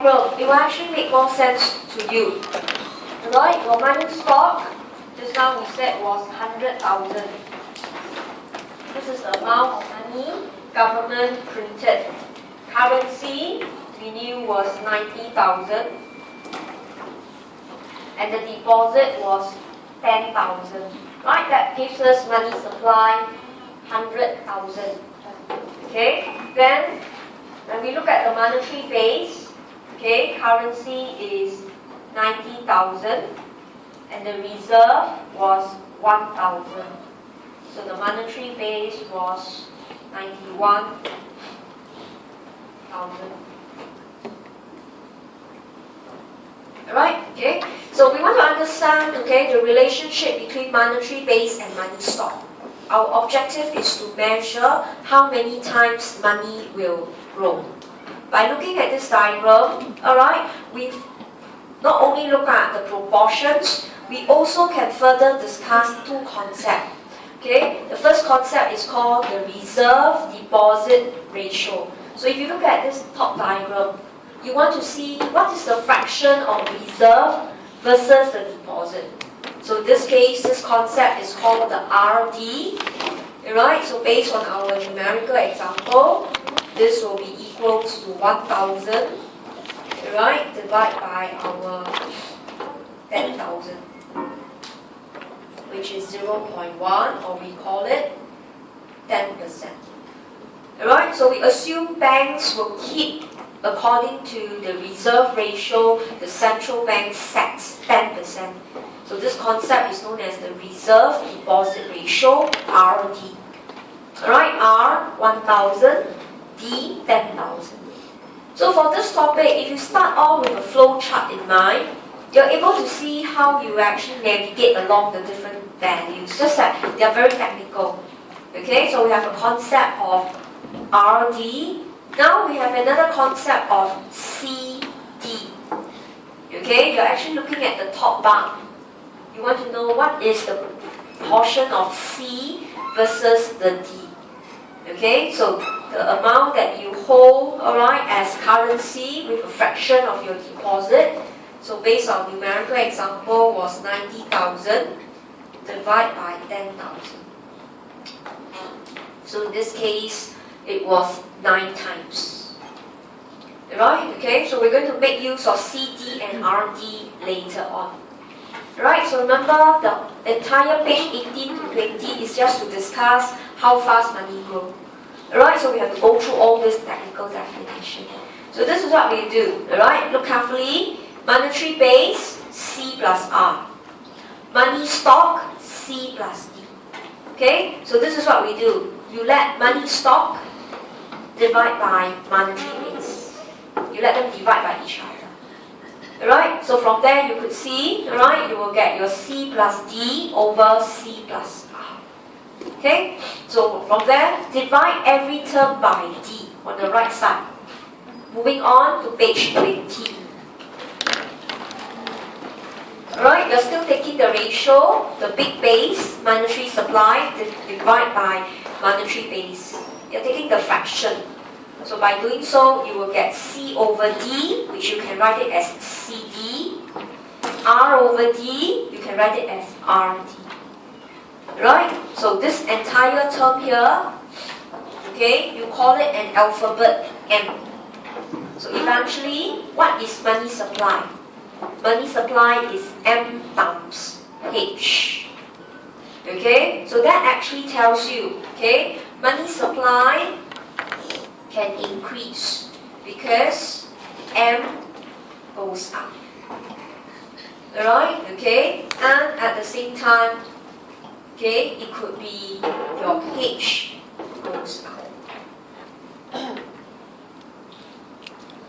diagram, it will actually make more sense to you. Alright, your money stock, just now we said was 100,000. This is the amount of money government printed. Currency, we knew was 90,000. And the deposit was 10,000. Right, that gives us money supply 100,000. Okay, then when we look at the monetary base, okay, currency is 90,000 and the reserve was 1,000. So the monetary base was 91,000. Alright, okay. So we want to understand, okay, the relationship between monetary base and money stock. Our objective is to measure how many times money will grow. By looking at this diagram, alright, we not only look at the proportions, we also can further discuss two concepts. Okay, the first concept is called the reserve deposit ratio. So if you look at this top diagram, you want to see what is the fraction of reserve versus the deposit. So in this case, this concept is called the RD. Alright, so based on our numerical example, this will be equal to 1,000. Alright, divided by our 10,000, which is 0.1, or we call it 10%. Alright, so we assume banks will keep according to the reserve ratio the central bank sets 10%. So this concept is known as the reserve deposit ratio, RD. Alright, R 1,000, D 10,000. So for this topic, if you start off with a flow chart in mind, you're able to see how you actually navigate along the different values, just that they are very technical. Okay, so we have a concept of RD. Now we have another concept of CD. Okay, you're actually looking at the top bar. You want to know what is the portion of C versus the D. Okay, so the amount that you hold, alright, as currency with a fraction of your deposit. So based on numerical example was 90,000 divided by 10,000. So in this case, it was 9 times. Right? Okay, so we're going to make use of CD and RD later on. Right, so remember the entire page 18 to 20 is just to discuss how fast money grows. Alright, so we have to go through all this technical definition. So this is what we do. Alright, look carefully. Monetary base, C plus R. Money stock, C plus D. Okay, so this is what we do. You let money stock divide by monetary base. You let them divide by each other. Alright, so from there you could see, alright, you will get your C plus D over C plus R. Okay, so from there, divide every term by D on the right side. Moving on to page 20. Alright, you're still taking the ratio, the big base, monetary supply, divide by monetary base. You're taking the fraction. So by doing so, you will get C over D, which you can write it as CD. R over D, you can write it as RD. Right? So this entire term here, okay, you call it an alphabet M. So eventually, what is money supply? Money supply is M times H. Okay, so that actually tells you, okay, money supply can increase because M goes up. Alright, okay, and at the same time, okay, it could be your H goes up.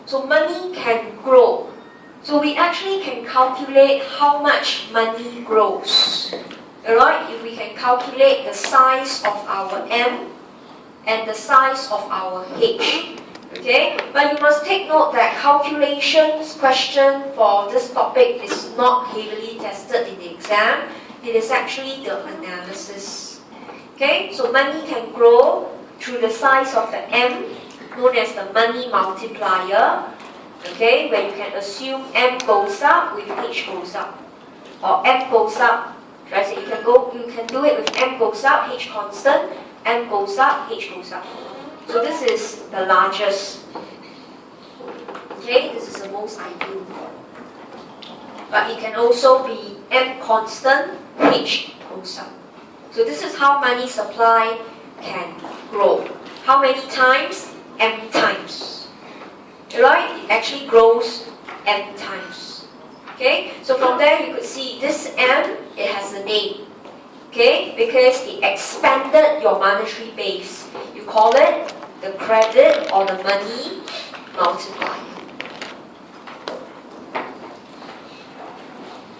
So money can grow. So we actually can calculate how much money grows. Alright, if we can calculate the size of our M and the size of our H. Okay, but you must take note that calculations question for this topic is not heavily tested in the exam. It is actually the analysis. Okay, so money can grow through the size of the M, known as the money multiplier, Okay, where you can assume M goes up with H goes up. Or M goes up. Right? So you can do it with M goes up, H constant, M goes up, H goes up. So this is the largest. Okay, this is the most ideal. But it can also be M constant, H goes up. So this is how money supply can grow. How many times? M times. Right? It actually grows M times. Okay? So from there you could see this M, it has a name. Okay? Because it expanded your monetary base. You call it the credit or the money multiplier.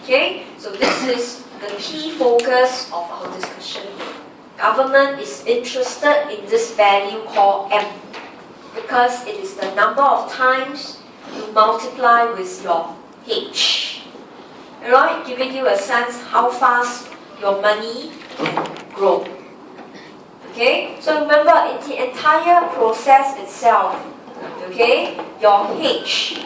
Okay? So this is the key focus of our discussion. Government is interested in this value called M because it is the number of times you multiply with your H. Alright, giving you a sense how fast your money can grow. Okay, so remember in the entire process itself, okay, your H